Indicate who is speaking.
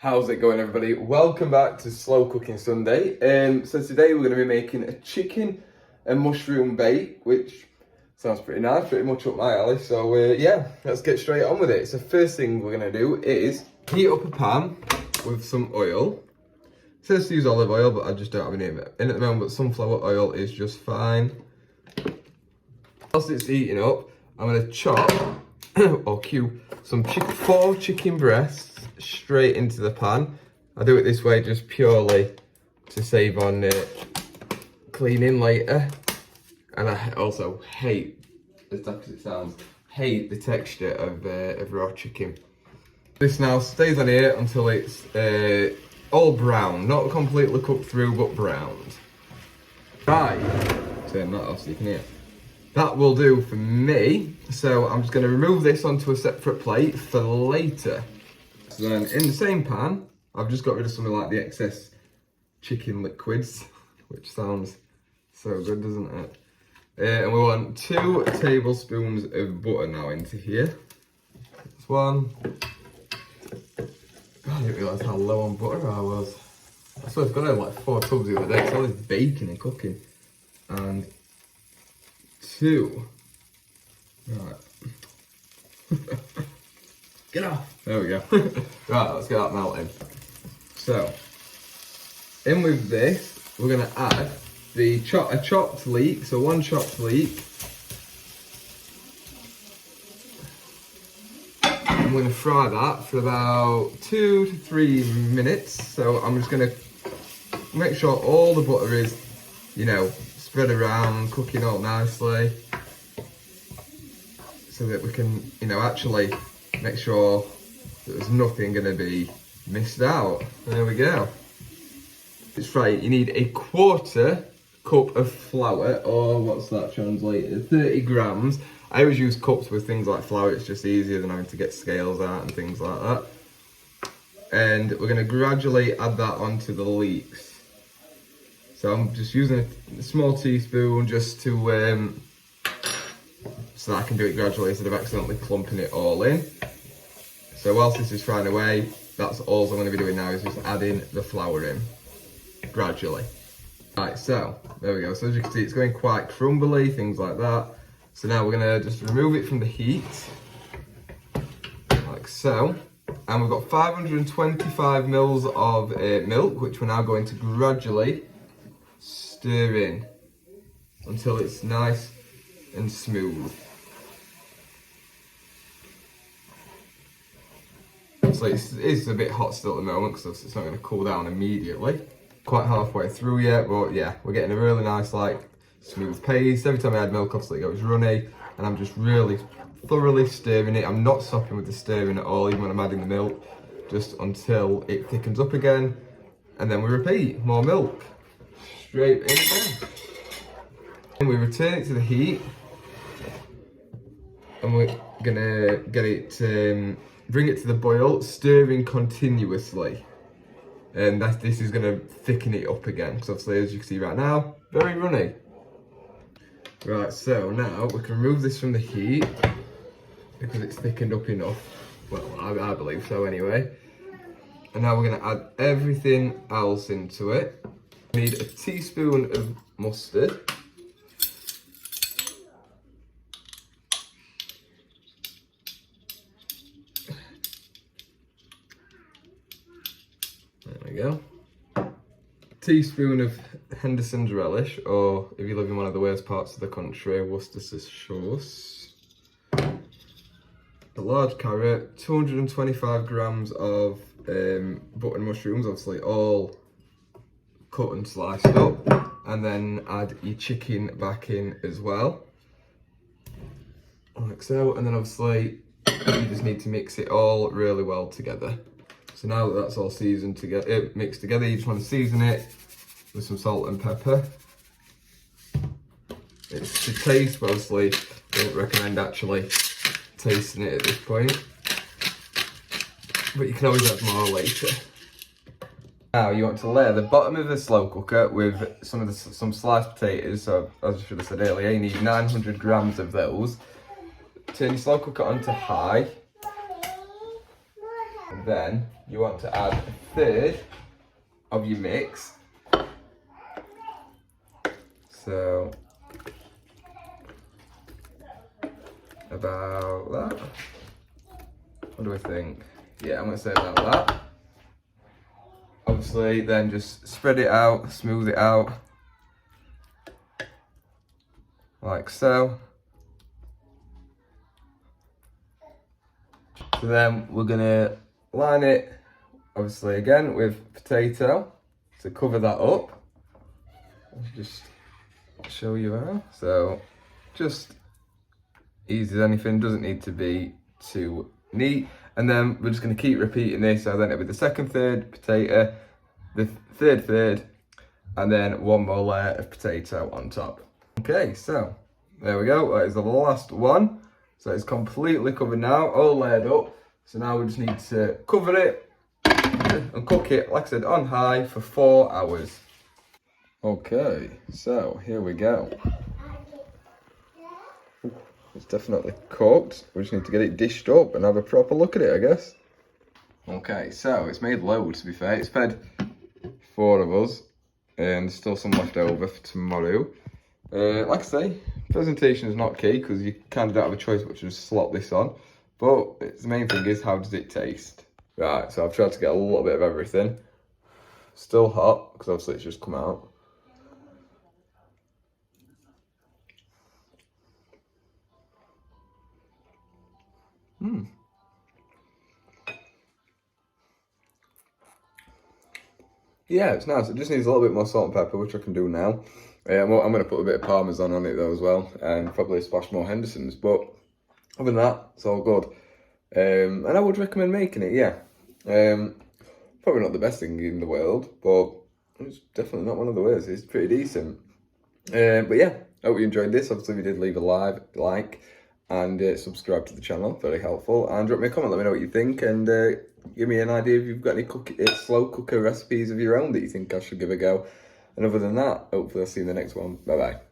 Speaker 1: How's it going, everybody? Welcome back to Slow Cooking Sunday. So today we're going to be making a chicken and mushroom bake, which sounds pretty nice, pretty much up my alley. So yeah, let's get straight on with it. So first thing we're going to do is heat up a pan with some oil. It says to use olive oil, but I just don't have any of it in at the moment, but sunflower oil is just fine. Whilst it's heating up, I'm going to chop or cube some 4 chicken breasts straight into the pan. I do it this way just purely to save on cleaning later. And I also hate, as tough as it sounds, hate the texture of raw chicken. This now stays on here until it's all brown, not completely cooked through, but browned. Right, turn that off so you can hear. That will do for me. So I'm just going to remove this onto a separate plate for later. So then in the same pan, I've just got rid of something like the excess chicken liquids, which sounds so good, doesn't it? And we want 2 tablespoons of butter now into here. That's 1. God, I didn't realise how low on butter I was. I swear I've got like 4 tubs the other day, it's all this baking and cooking. And 2. Right. Get off. There we go. Right, let's get that melting. So, in with this, we're going to add the chopped leek. So 1 chopped leek. I'm going to fry that for about 2 to 3 minutes. So I'm just going to make sure all the butter is, spread around, cooking all nicely. So that we can, actually make sure that there's nothing going to be missed out. There we go. It's right, you need 1/4 cup of flour, or what's that translated? 30 grams. I always use cups with things like flour, it's just easier than having to get scales out and things like that. And we're going to gradually add that onto the leeks. So I'm just using a small teaspoon just to so that I can do it gradually instead of accidentally clumping it all in. So whilst this is frying away, that's all I'm going to be doing now is just adding the flour in gradually. Right, so there we go. So as you can see, it's going quite crumbly, things like that. So now we're going to just remove it from the heat, like so. And we've got 525 mils of milk, which we're now going to gradually stir in until it's nice and smooth. So it's a bit hot still at the moment because it's not going to cool down immediately. Quite halfway through yet, but yeah, we're getting a really nice smooth paste. Every time I add milk, obviously it goes runny, and I'm just really thoroughly stirring it. I'm not stopping with the stirring at all, even when I'm adding the milk, just until it thickens up again, and then we repeat, more milk, straight in again. And we return it to the heat, and we're gonna get it, bring it to the boil, stirring continuously. And this is gonna thicken it up again, because obviously as you can see right now, very runny. Right, so now we can remove this from the heat, because it's thickened up enough. Well, I believe so anyway. And now we're gonna add everything else into it. We need a teaspoon of mustard. There we go. Teaspoon of Henderson's relish, or if you live in one of the worst parts of the country, Worcestershire sauce. A large carrot, 225 grams of button mushrooms, obviously all cut and sliced up, and then add your chicken back in as well, like so. And then obviously you just need to mix it all really well together. So now that that's all seasoned together, mixed together, you just want to season it with some salt and pepper. It's to taste, but obviously I don't recommend actually tasting it at this point. But you can always add more later. Now you want to layer the bottom of the slow cooker with some sliced potatoes. So as I should have said earlier, you need 900 grams of those. Turn your slow cooker onto high. then you want to add a third of your mix. So about that. What do I think? Yeah, I'm gonna say about that. Obviously, then just spread it out, smooth it out, like so. So then we're gonna line it, obviously again, with potato to cover that up. Let's just show you how. So just easy as anything, doesn't need to be too neat. And then we're just going to keep repeating this. So then it'll be the second third potato, the third, and then one more layer of potato on top. Okay, so there we go. That is the last one. So it's completely covered now, all layered up. So now we just need to cover it and cook it, like I said, on high for 4 hours. Okay, so here we go. It's definitely cooked. We just need to get it dished up and have a proper look at it, I guess. Okay, so it's made loads, to be fair. It's fed 4 of us, and there's still some left over for tomorrow. Like I say, presentation is not key because you kind of don't have a choice but to just slot this on. But the main thing is, how does it taste? Right, so I've tried to get a little bit of everything. Still hot because obviously it's just come out. Yeah, it's nice. It just needs a little bit more salt and pepper, which I can do now. I'm going to put a bit of Parmesan on it though as well, and probably a splash more Henderson's. But other than that, it's all good. And I would recommend making it, yeah. Probably not the best thing in the world, but it's definitely not one of the worst. It's pretty decent. But yeah, I hope you enjoyed this. Obviously, if you did, leave a like and subscribe to the channel. Very helpful. And drop me a comment, let me know what you think, and give me an idea if you've got any slow cooker recipes of your own that you think I should give a go. And other than that, hopefully I'll see you in the next one. Bye bye.